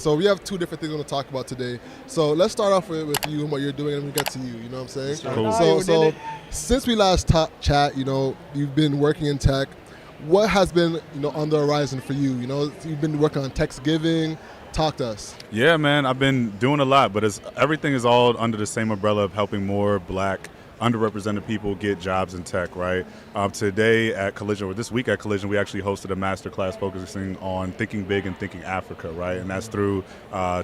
So we have two different things we're going to talk about today. So let's start off with you and what you're doing, and we get to you. You know what I'm saying? Cool. So since we last chat, you've been working in tech. What has been, on the horizon for you? You've been working on Thanksgiving. Talk to us. Yeah, man, I've been doing a lot, but everything is all under the same umbrella of helping more Black, underrepresented people get jobs in tech, right? Today at Collision, or this week at Collision, we actually hosted a masterclass focusing on thinking big and thinking Africa, right? And that's through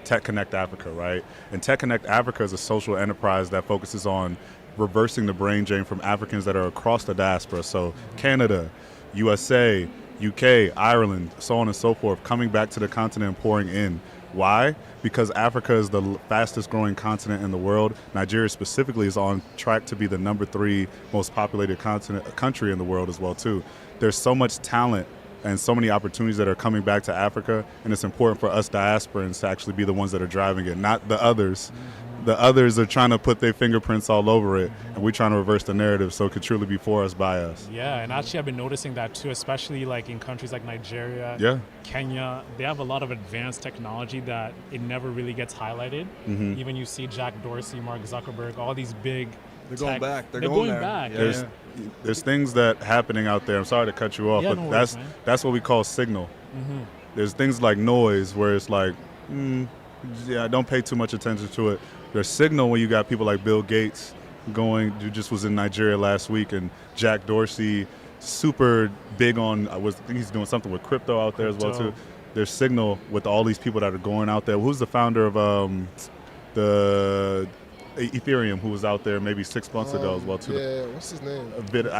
Tech Connect Africa, right? And Tech Connect Africa is a social enterprise that focuses on reversing the brain drain from Africans that are across the diaspora. So Canada, USA, UK, Ireland, so on and so forth, coming back to the continent and pouring in. Why? Because Africa is the fastest growing continent in the world. Nigeria specifically is on track to be the number 3 most populated country in the world as well too. There's so much talent and so many opportunities that are coming back to Africa, and it's important for us diasporans to actually be the ones that are driving it, not the others. The others are trying to put their fingerprints all over it, and we're trying to reverse the narrative so it could truly be for us, by us. Yeah, and actually I've been noticing that too, especially like in countries like Nigeria, Kenya. They have a lot of advanced technology that it never really gets highlighted. Mm-hmm. Even you see Jack Dorsey, Mark Zuckerberg, all these big They're going back. They're going back. Yeah. There's things that happening out there. I'm sorry to cut you off, but that's what we call signal. Mm-hmm. There's things like noise where it's like, don't pay too much attention to it. There's signal when you got people like Bill Gates who just was in Nigeria last week, and Jack Dorsey, super big on, I think he's doing something with crypto out there as well too. There's signal with all these people that are going out there. Who's the founder of the Ethereum, who was out there maybe 6 months ago as well too? Yeah, what's his name?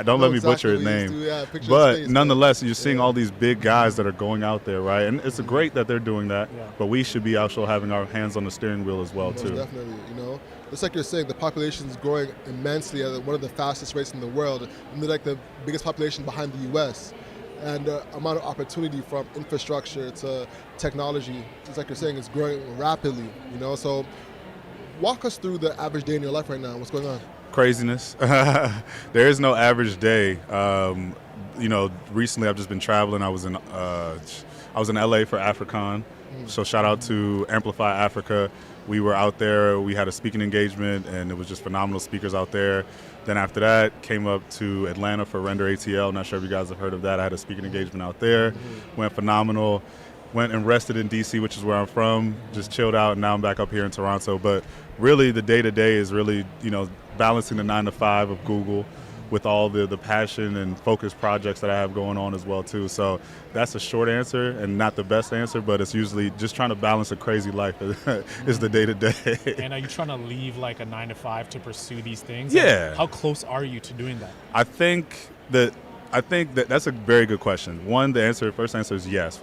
Don't let me butcher his name. But nonetheless, you're seeing all these big guys that are going out there, right? And it's great that they're doing that, but we should be also having our hands on the steering wheel as well too. Definitely, Just like you're saying, the population is growing immensely at one of the fastest rates in the world. And they're like the biggest population behind the U.S. And the amount of opportunity from infrastructure to technology, just like you're saying, is growing rapidly, So walk us through the average day in your life right now. What's going on? Craziness. There is no average day. Recently I've just been traveling. I was in LA for AfriCon. So shout out to Amplify Africa. We were out there. We had a speaking engagement, and it was just phenomenal speakers out there. Then after that, came up to Atlanta for Render ATL. Not sure if you guys have heard of that. I had a speaking engagement out there. Went phenomenal. Went and rested in DC, which is where I'm from. Just chilled out, and now I'm back up here in Toronto. But really, the day-to-day is really, balancing the 9 to 5 of Google with all the passion and focused projects that I have going on as well too. So that's a short answer and not the best answer, but it's usually just trying to balance a crazy life is the day-to-day. And are you trying to leave like a 9 to 5 to pursue these things? Yeah. And how close are you to doing that? I think that that's a very good question. One, the first answer is yes.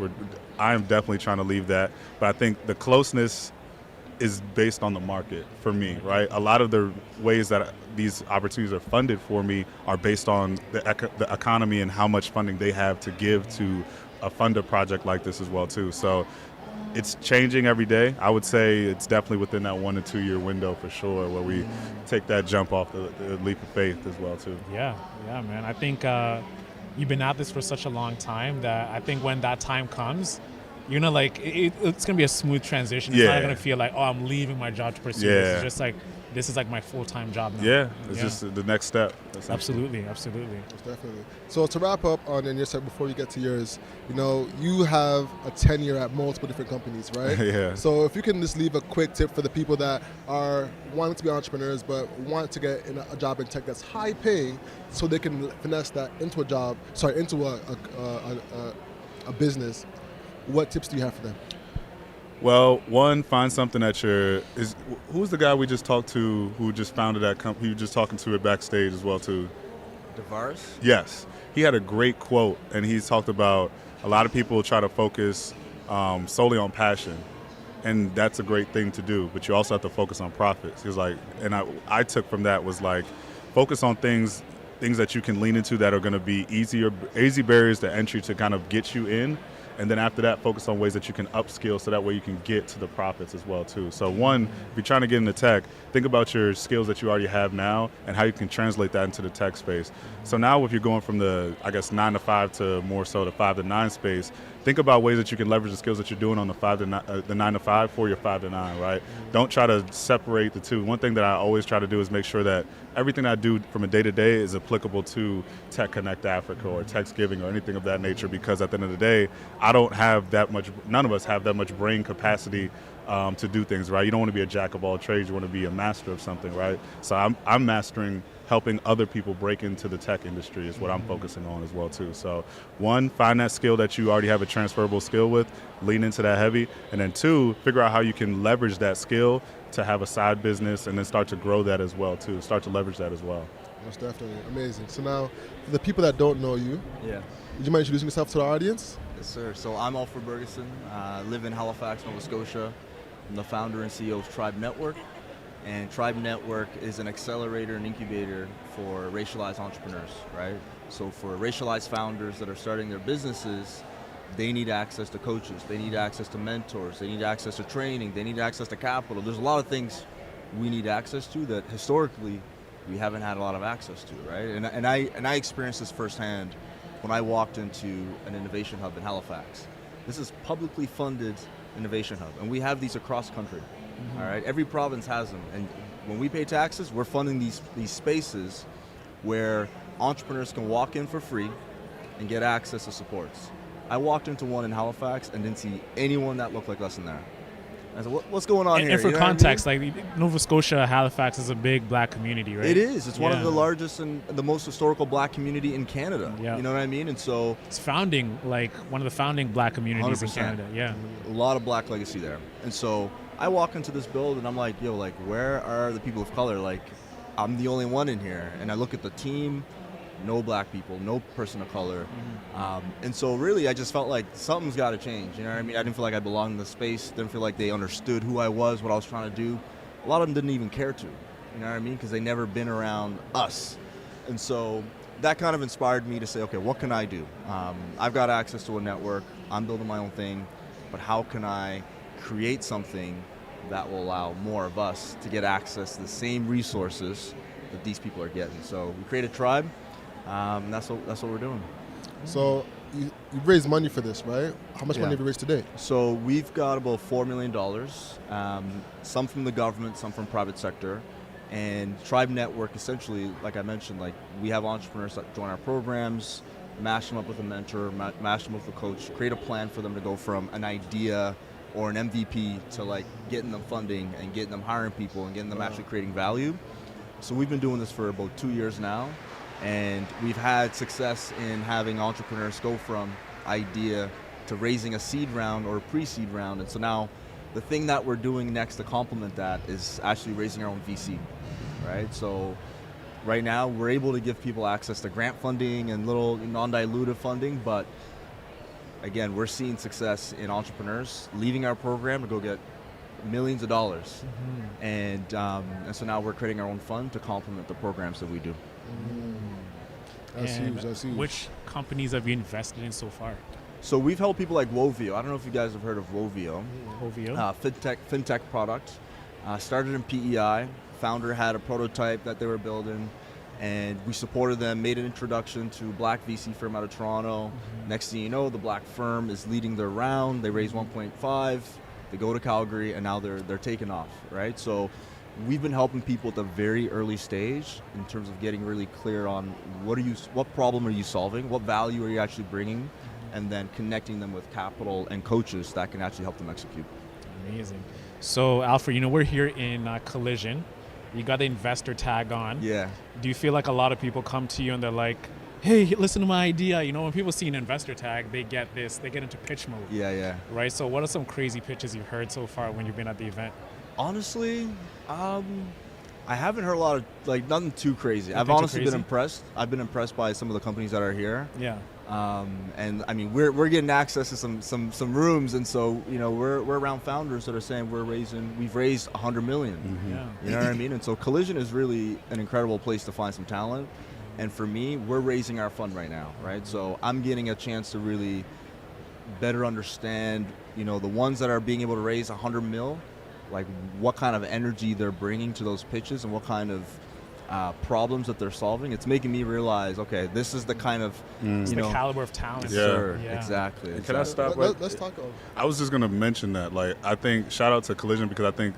I am definitely trying to leave that, but I think the closeness is based on the market for me, right? A lot of the ways that these opportunities are funded for me are based on the economy and how much funding they have to give to fund a project like this as well too. So it's changing every day. I would say it's definitely within that 1 to 2 year window for sure, where we take that jump off the leap of faith as well too. Yeah, man. I think you've been at this for such a long time that I think when that time comes, it's going to be a smooth transition. It's not going to feel like, I'm leaving my job to pursue this. It's just like, this is like my full-time job now. Yeah, it's just the next step. Absolutely. Most definitely. So to wrap up on your side before we get to yours, you have a tenure at multiple different companies, right? Yeah. So if you can just leave a quick tip for the people that are wanting to be entrepreneurs but want to get in a job in tech that's high paying, so they can finesse that into a business. What tips do you have for them? Well, one, find something who's the guy we just talked to who just founded that company, who was just talking to it backstage as well too? DeVaris? Yes. He had a great quote, and he talked about a lot of people try to focus solely on passion, and that's a great thing to do, but you also have to focus on profits. He was like, and I took from that was like, focus on things that you can lean into that are going to be easy barriers to entry to kind of get you in. And then after that, focus on ways that you can upskill so that way you can get to the profits as well too. So one, if you're trying to get into tech, think about your skills that you already have now and how you can translate that into the tech space. So now if you're going from the, 9 to 5 to more so the 5 to 9 space, think about ways that you can leverage the skills that you're doing on the 9 to 5 for your 5 to 9, right? Don't try to separate the two. One thing that I always try to do is make sure that everything I do from a day-to-day is applicable to Tech Connect Africa or Techsgiving or anything of that nature, because at the end of the day, none of us have that much brain capacity to do things, right? You don't want to be a jack of all trades. You want to be a master of something, right? So I'm mastering helping other people break into the tech industry is what I'm focusing on as well too. So one, find that skill that you already have a transferable skill with, lean into that heavy, and then two, figure out how you can leverage that skill to have a side business and then start to grow that as well too, start to leverage that as well. Most definitely, amazing. So now, for the people that don't know you, Yeah. would you mind introducing yourself to the audience? Yes, sir. So I'm Alfred Bergeson. I live in Halifax, Nova Scotia. I'm the founder and CEO of Tribe Network. And Tribe Network is an accelerator and incubator for racialized entrepreneurs, right? So for racialized founders that are starting their businesses, they need access to coaches, they need access to mentors, they need access to training, they need access to capital. There's a lot of things we need access to that historically we haven't had a lot of access to, right? And I experienced this firsthand when I walked into an innovation hub in Halifax. This is publicly funded innovation hub, and we have these across country. All right, every province has them, and when we pay taxes, we're funding these spaces where entrepreneurs can walk in for free and get access to supports. I walked into one in Halifax and didn't see anyone that looked like us in there. I said, what's going on here? And for You know what I mean? context, like Nova Scotia, Halifax is a big black community, right? It is. It's one of Yeah. the largest and the most historical black community in Canada. Yeah. You know what I mean? And so It's founding, like one of the founding black communities in 100%. Canada. Yeah. a lot of black legacy there. And so I walk into this build and I'm like, yo, like, where are the people of color? Like, I'm the only one in here. And I look at the team, no black people, no person of color. And so really I just felt like something's got to change. You know what I mean? I didn't feel like I belonged in the space. Didn't feel like they understood who I was, what I was trying to do. A lot of them didn't even care to. You know what I mean? Because they never been around us. And so that kind of inspired me to say, okay, what can I do? I've got access to a network. I'm building my own thing. But how can I create something that will allow more of us to get access to the same resources that these people are getting? So we created Tribe. That's what we're doing. So you've raised money for this, right? How much money have you raised today? So we've got about $4 million, some from the government, some from private sector. And Tribe Network, essentially, like I mentioned, like we have entrepreneurs that join our programs, mash them up with a mentor, mash them up with a coach, create a plan for them to go from an idea or an MVP to like getting them funding and getting them hiring people and getting them actually creating value. So we've been doing this for about 2 years now. And we've had success in having entrepreneurs go from idea to raising a seed round or a pre-seed round. And so now the thing that we're doing next to complement that is actually raising our own VC, right? So right now we're able to give people access to grant funding and little non-dilutive funding, but again, we're seeing success in entrepreneurs leaving our program to go get millions of dollars. And so now we're creating our own fund to complement the programs that we do. That's And huge. That's huge. Which companies have you invested in so far? So we've helped people like Wovio. I don't know if you guys have heard of Wovio. OVO? Fintech product. Started in PEI. Founder had a prototype that they were building, and we supported them, made an introduction to a black VC firm out of Toronto. Next thing you know, the black firm is leading their round. They raised 1.5. They go to Calgary, and now they're taking off, right? So we've been helping people at the very early stage in terms of getting really clear on what problem are you solving, what value are you actually bringing, and then connecting them with capital and coaches that can actually help them execute. Amazing. So, Alfred, we're here in Collision. You got the investor tag on. Yeah. Do you feel like a lot of people come to you and they're like, hey, listen to my idea? When people see an investor tag, they get into pitch mode. Yeah. Right? So what are some crazy pitches you've heard so far when you've been at the event? Honestly, I haven't heard a lot of, nothing too crazy. I've Nothing too honestly been crazy? impressed. I've been impressed by some of the companies that are here. Yeah. And I mean, we're getting access to some rooms, and so we're around founders that are saying we've raised $100 million. Yeah. You know what I mean? And so Collision is really an incredible place to find some talent. And for me, we're raising our fund right now, right? So I'm getting a chance to really better understand, the ones that are being able to raise 100 mil, like what kind of energy they're bringing to those pitches and what kind of problems that they're solving, it's making me realize, okay, this is the kind of It's the caliber of talent. Sure, Yeah. exactly. Can I stop? Let's talk. I was just gonna mention that. Like, I think shout out to Collision because I think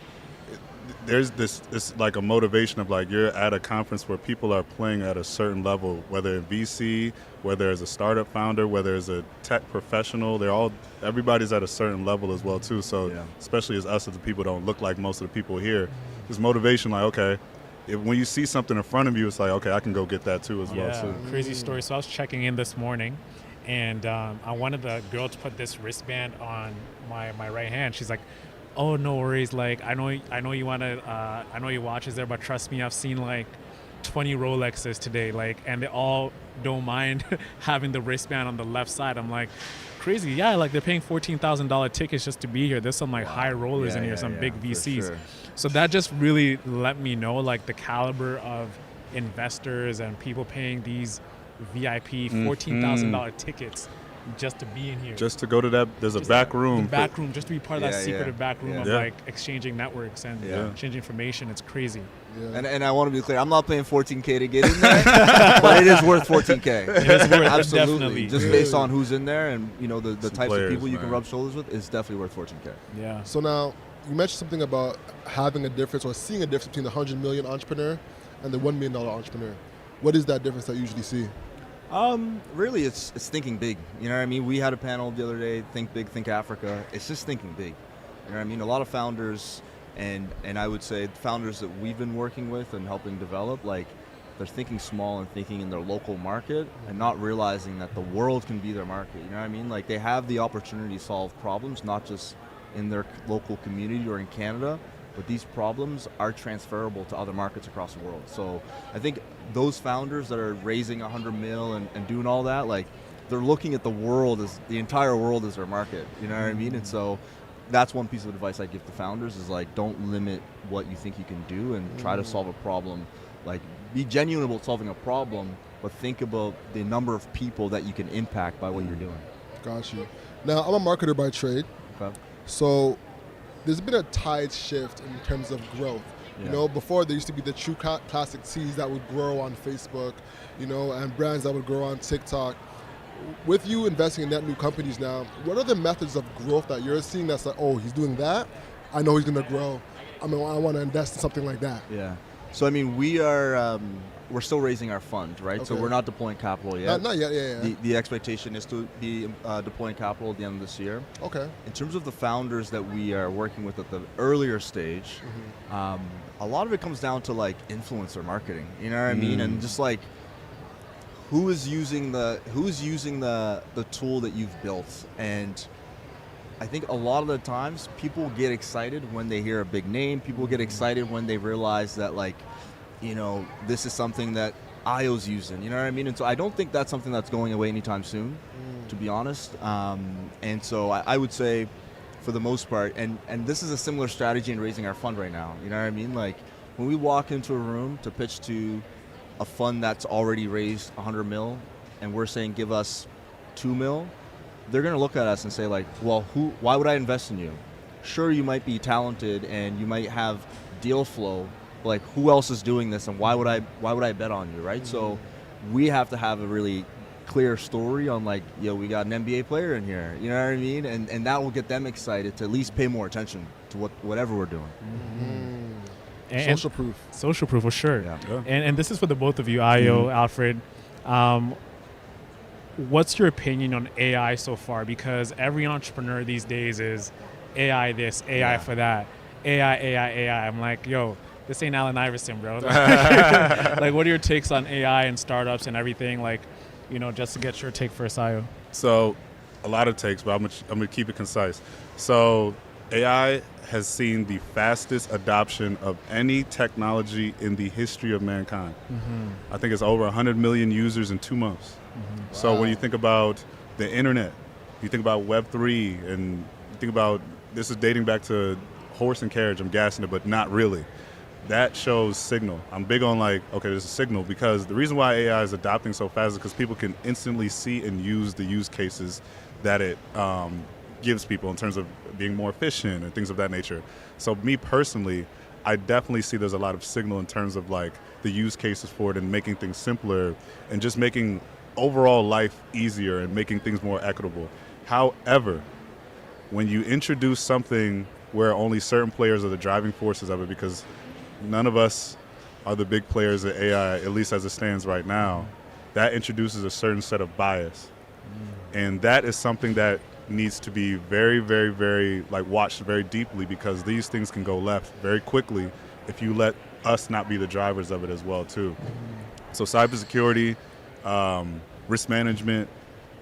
there's this like a motivation of like you're at a conference where people are playing at a certain level, whether in VC, whether as a startup founder, whether as a tech professional, everybody's at a certain level as well too. So especially as us, as the people don't look like most of the people here, there's motivation like, okay, when you see something in front of you, it's like, okay, I can go get that too as well. So. Crazy story. So I was checking in this morning, and I wanted the girl to put this wristband on my right hand. She's like, "Oh, no worries. Like, I know you want to. I know your watch is there, but trust me, I've seen like 20 Rolexes today. Like, and they all don't mind having the wristband on the left side." I'm like, crazy. Yeah, like they're paying $14,000 tickets just to be here. There's some like high rollers in here, some big VCs. Sure. So that just really let me know like the caliber of investors and people paying these VIP $14,000 tickets just to be in here. Just to go to that, there's a back room. The back room, just to be part of that secretive back room of like exchanging networks and exchanging information. It's crazy. Yeah. And I want to be clear, I'm not paying $14K to get in there, but it is worth $14K. It is worth Absolutely. Definitely. Just based on who's in there and the types players, of people you can man. rub shoulders with, is definitely worth $14K. Yeah. So now, you mentioned something about having a difference or seeing a difference between the 100 million entrepreneur and the $1 million entrepreneur. What is that difference that you usually see? Really, it's thinking big. You know what I mean? We had a panel the other day, Think Big, Think Africa. It's just thinking big. You know what I mean? A lot of founders, and I would say founders that we've been working with and helping develop, like, they're thinking small and thinking in their local market and not realizing that the world can be their market. You know what I mean? Like, they have the opportunity to solve problems, not just in their local community or in Canada, but these problems are transferable to other markets across the world. So I think those founders that are raising 100 mil and doing all that, like, they're looking at the world as the entire world as their market. You know what I mean? And so that's one piece of advice I give to founders is like, don't limit what you think you can do and try to solve a problem. Like, be genuine about solving a problem, but think about the number of people that you can impact by what you're doing. Got you. Now, I'm a marketer by trade. Okay. So there's been a tide shift in terms of growth. Yeah. You know, before there used to be the true classic teas that would grow on Facebook, you know, and brands that would grow on TikTok. With you investing in net new companies now, what are the methods of growth that you're seeing that's like, oh, he's doing that, I know he's going to grow, I want to invest in something like that? Yeah. So, I mean, we're still raising our fund, right? Okay. So we're not deploying capital yet. Not yet, yeah. The expectation is to be deploying capital at the end of this year. Okay. In terms of the founders that we are working with at the earlier stage, a lot of it comes down to like influencer marketing. You know what I mean? And just like who is using the tool that you've built. And I think a lot of the times people get excited when they hear a big name. People get excited when they realize that, like, you know, this is something that Ayo's using, you know what I mean? And so I don't think that's something that's going away anytime soon, to be honest. And so I would say, for the most part, and this is a similar strategy in raising our fund right now, you know what I mean? Like, when we walk into a room to pitch to a fund that's already raised 100 mil, and we're saying, give us 2 mil, they're going to look at us and say, like, well, why would I invest in you? Sure, you might be talented and you might have deal flow, but like, who else is doing this, and why would I bet on you, right? So we have to have a really clear story on, like, yo, we got an NBA player in here, you know what I mean? And that will get them excited to at least pay more attention to whatever we're doing. And Social proof. Social proof, for sure. Yeah. And this is for the both of you, Ayo, Alfred. What's your opinion on AI so far? Because every entrepreneur these days is AI this, AI for that, AI. I'm like, yo, this ain't Allen Iverson, bro. Like, what are your takes on AI and startups and everything? Like, you know, just to get your take first, Ayo. So, a lot of takes, but I'm gonna keep it concise. So, AI has seen the fastest adoption of any technology in the history of mankind. I think it's over 100 million users in 2 months. So when you think about the internet, you think about Web3, and you think about, this is dating back to horse and carriage, I'm gassing it, but not really. That shows signal. I'm big on, like, okay, there's a signal, because the reason why AI is adopting so fast is because people can instantly see and use the use cases that it gives people in terms of being more efficient and things of that nature. So me personally, I definitely see there's a lot of signal in terms of like the use cases for it and making things simpler and just making overall life easier and making things more equitable. However, when you introduce something where only certain players are the driving forces of it, because none of us are the big players at AI, at least as it stands right now, that introduces a certain set of bias. And that is something that needs to be very, very, very like watched very deeply, because these things can go left very quickly if you let us not be the drivers of it as well too. So cybersecurity, risk management,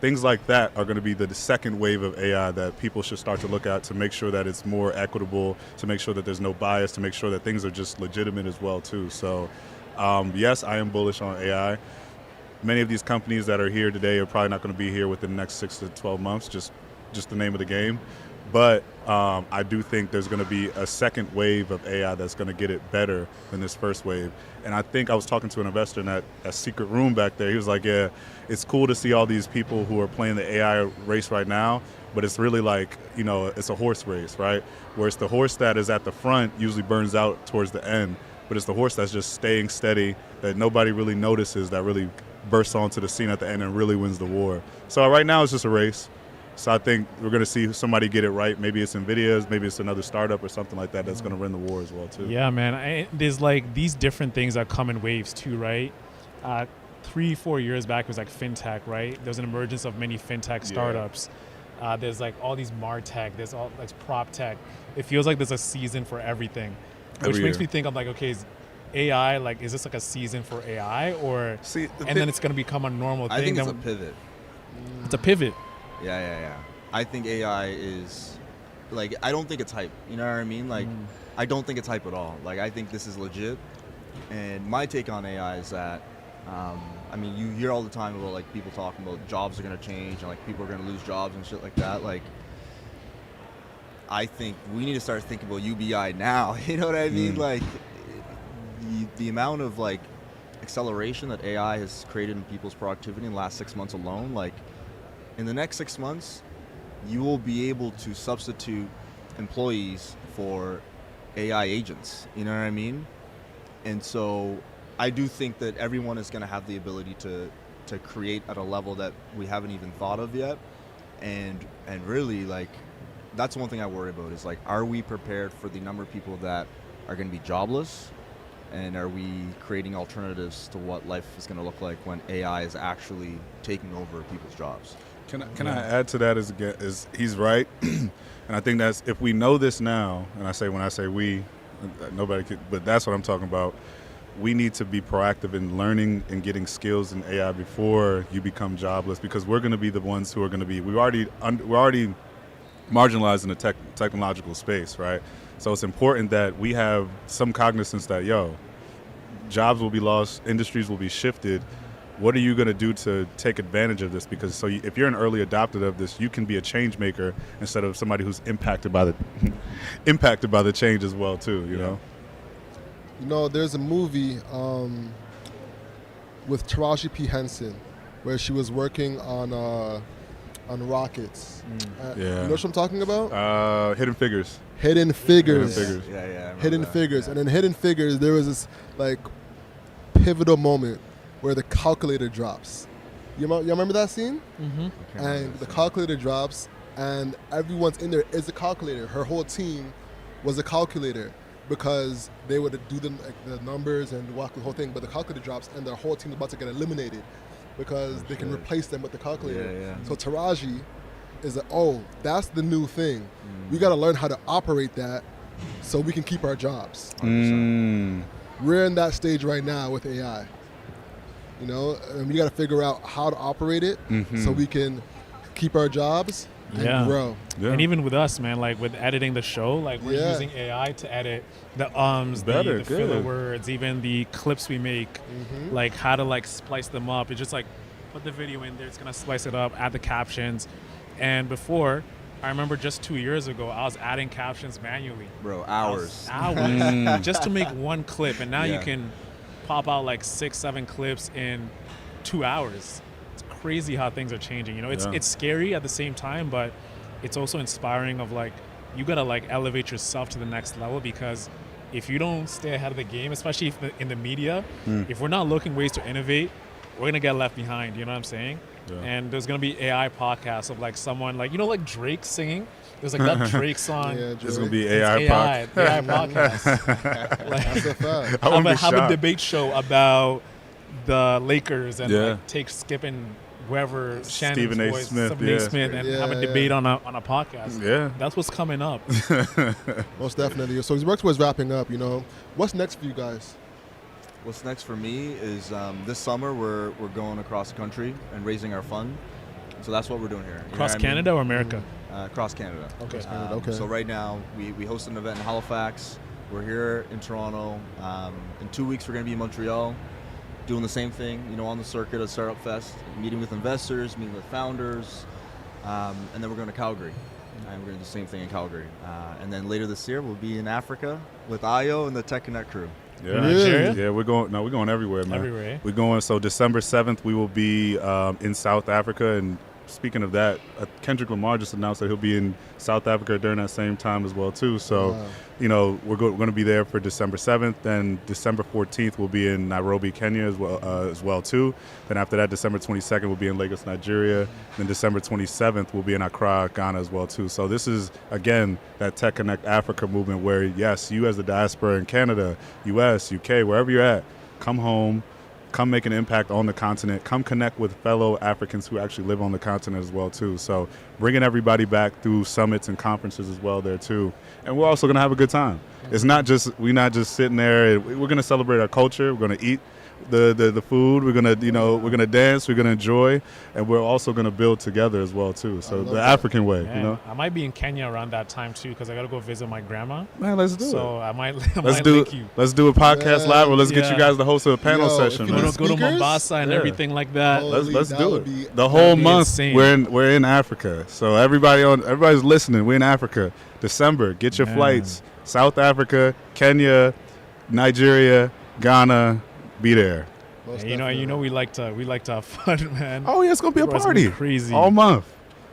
things like that are going to be the second wave of AI that people should start to look at to make sure that it's more equitable, to make sure that there's no bias, to make sure that things are just legitimate as well too. So yes, I am bullish on AI. Many of these companies that are here today are probably not going to be here within the next 6 to 12 months, just the name of the game. But I do think there's going to be a second wave of AI that's going to get it better than this first wave. And I think I was talking to an investor in that secret room back there. He was like, yeah, it's cool to see all these people who are playing the AI race right now, but it's really like, you know, it's a horse race, right? Whereas the horse that is at the front usually burns out towards the end, but it's the horse that's just staying steady that nobody really notices, that really bursts onto the scene at the end and really wins the war. So right now it's just a race. So I think we're going to see somebody get it right. Maybe it's NVIDIA's, maybe it's another startup or something like that that's going to win the war as well too. Yeah, man. There's like these different things that come in waves too, right? 3-4 years back it was like fintech, right? There's an emergence of many fintech startups. There's like all these martech, there's all like prop tech. It feels like there's a season for everything, which makes me think of like, okay, AI, like, is this like a season for AI, or then it's going to become a normal thing? I think it's a pivot. It's a pivot. Yeah. I think AI is, like, I don't think it's hype. You know what I mean? Like, I don't think it's hype at all. Like, I think this is legit. And my take on AI is that, I mean, you hear all the time about, like, people talking about jobs are going to change and, like, people are going to lose jobs and shit like that. Like, I think we need to start thinking about UBI now. You know what I mean? Like, the amount of like acceleration that AI has created in people's productivity in the last 6 months alone, like in the next 6 months, you will be able to substitute employees for AI agents. You know what I mean? And so I do think that everyone is going to have the ability to create at a level that we haven't even thought of yet. And really, like, that's one thing I worry about is like, are we prepared for the number of people that are going to be jobless? And are we creating alternatives to what life is going to look like when AI is actually taking over people's jobs? Can I add to that is he's right, and I think that's, if we know this now, and when I say we, nobody could, but that's what I'm talking about. We need to be proactive in learning and getting skills in AI before you become jobless, because we're going to be the ones who are going to be. We're already marginalized in the technological space, right? So it's important that we have some cognizance that, jobs will be lost, industries will be shifted. What are you going to do to take advantage of this? Because if you're an early adopter of this, you can be a change maker instead of somebody who's impacted by the change as well too. You know. You know, there's a movie with Taraji P. Henson where she was working on rockets. You know what I'm talking about? Hidden Figures. Hidden Figures. Yeah. Hidden Figures. And in Hidden Figures, there was this like pivotal moment where the calculator drops. You remember that scene? Mm-hmm. And the calculator drops, and everyone's in there is a calculator. Her whole team was a calculator because they would do the numbers and walk the whole thing. But the calculator drops, and their whole team is about to get eliminated because they can replace them with the calculator. Yeah. So Taraji is that's the new thing. We got to learn how to operate that so we can keep our jobs. We're in that stage right now with AI. You know, and we got to figure out how to operate it so we can keep our jobs and grow. Yeah. And even with us, man, like with editing the show, like we're using AI to edit the the filler words, even the clips we make, like how to like splice them up. It's just like put the video in there, it's gonna splice it up, add the captions. And before, I remember just 2 years ago, I was adding captions manually. Bro, hours. Just to make one clip. And now you can pop out like 6-7 clips in 2 hours. It's crazy how things are changing. You know, it's scary at the same time, but it's also inspiring of like, you gotta like elevate yourself to the next level, because if you don't stay ahead of the game, especially in the media, if we're not looking ways to innovate, we're going to get left behind. You know what I'm saying? Yeah. And there's going to be AI podcasts of like someone like, you know, like Drake singing. There's like that Drake song. Yeah, there's going to be AI podcast. Like, that's a fact. Have a debate show about the Lakers and like take Skip and whoever Stephen A. Smith, and have a debate on a podcast. Yeah, that's what's coming up. Most definitely. So as we work towards wrapping up, you know, what's next for you guys? What's next for me is this summer we're going across the country and raising our fund. So that's what we're doing here. Across Canada or America? Across Canada. Okay. Okay. So right now we host an event in Halifax. We're here in Toronto. In 2 weeks we're going to be in Montreal, doing the same thing, you know, on the circuit at Startup Fest, meeting with investors, meeting with founders, and then we're going to Calgary. And we're going to do the same thing in Calgary. And then later this year we'll be in Africa with Ayo and the Tech Connect crew. Yeah, Nigeria? Yeah, we're going everywhere, man. Everywhere. We're going. So December 7th, we will be in South Africa. And speaking of that, Kendrick Lamar just announced that he'll be in South Africa during that same time as well too. So, you know, we're going to be there for December 7th. Then December 14th, we'll be in Nairobi, Kenya as well too. Then after that, December 22nd, we'll be in Lagos, Nigeria. Then December 27th, we'll be in Accra, Ghana as well too. So this is again that Tech Connect Africa movement, where yes, you as the diaspora in Canada, U.S., UK, wherever you're at, come home. Come make an impact on the continent. Come connect with fellow Africans who actually live on the continent as well too. So bringing everybody back through summits and conferences as well there too. And we're also going to have a good time. It's not just, we're not just sitting there. We're going to celebrate our culture. We're going to eat the food. We're going to, you know, we're going to dance. We're going to enjoy. And we're also going to build together as well too. So the African way, you know. I might be in Kenya around that time too because I got to go visit my grandma. Man, let's do it. So I might link you. Let's do a podcast live, or let's get you guys to host a panel session. Go to Mombasa and everything like that. Let's do it. The whole month we're in Africa. So everybody's listening. We're in Africa. December, get your flights. South Africa, Kenya, Nigeria, Ghana. Be there. You know, we like to have fun, man. Oh yeah, it's gonna be a party, crazy all month.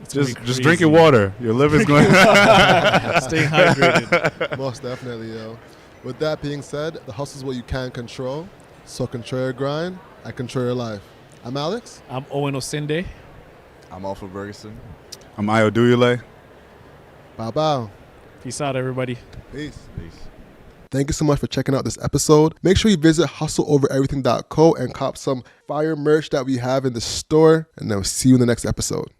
Just drinking water. Your liver's going. Stay hydrated. Most definitely, yo. With that being said, the hustle is what you can control. So control your grind and control your life. I'm Alex. I'm Owen Osinde. I'm Alfred Bergeson. I'm Ayo Duyule. Bow bow. Peace out, everybody. Peace. Peace. Thank you so much for checking out this episode. Make sure you visit hustleovereverything.co and cop some fire merch that we have in the store. And then we'll see you in the next episode.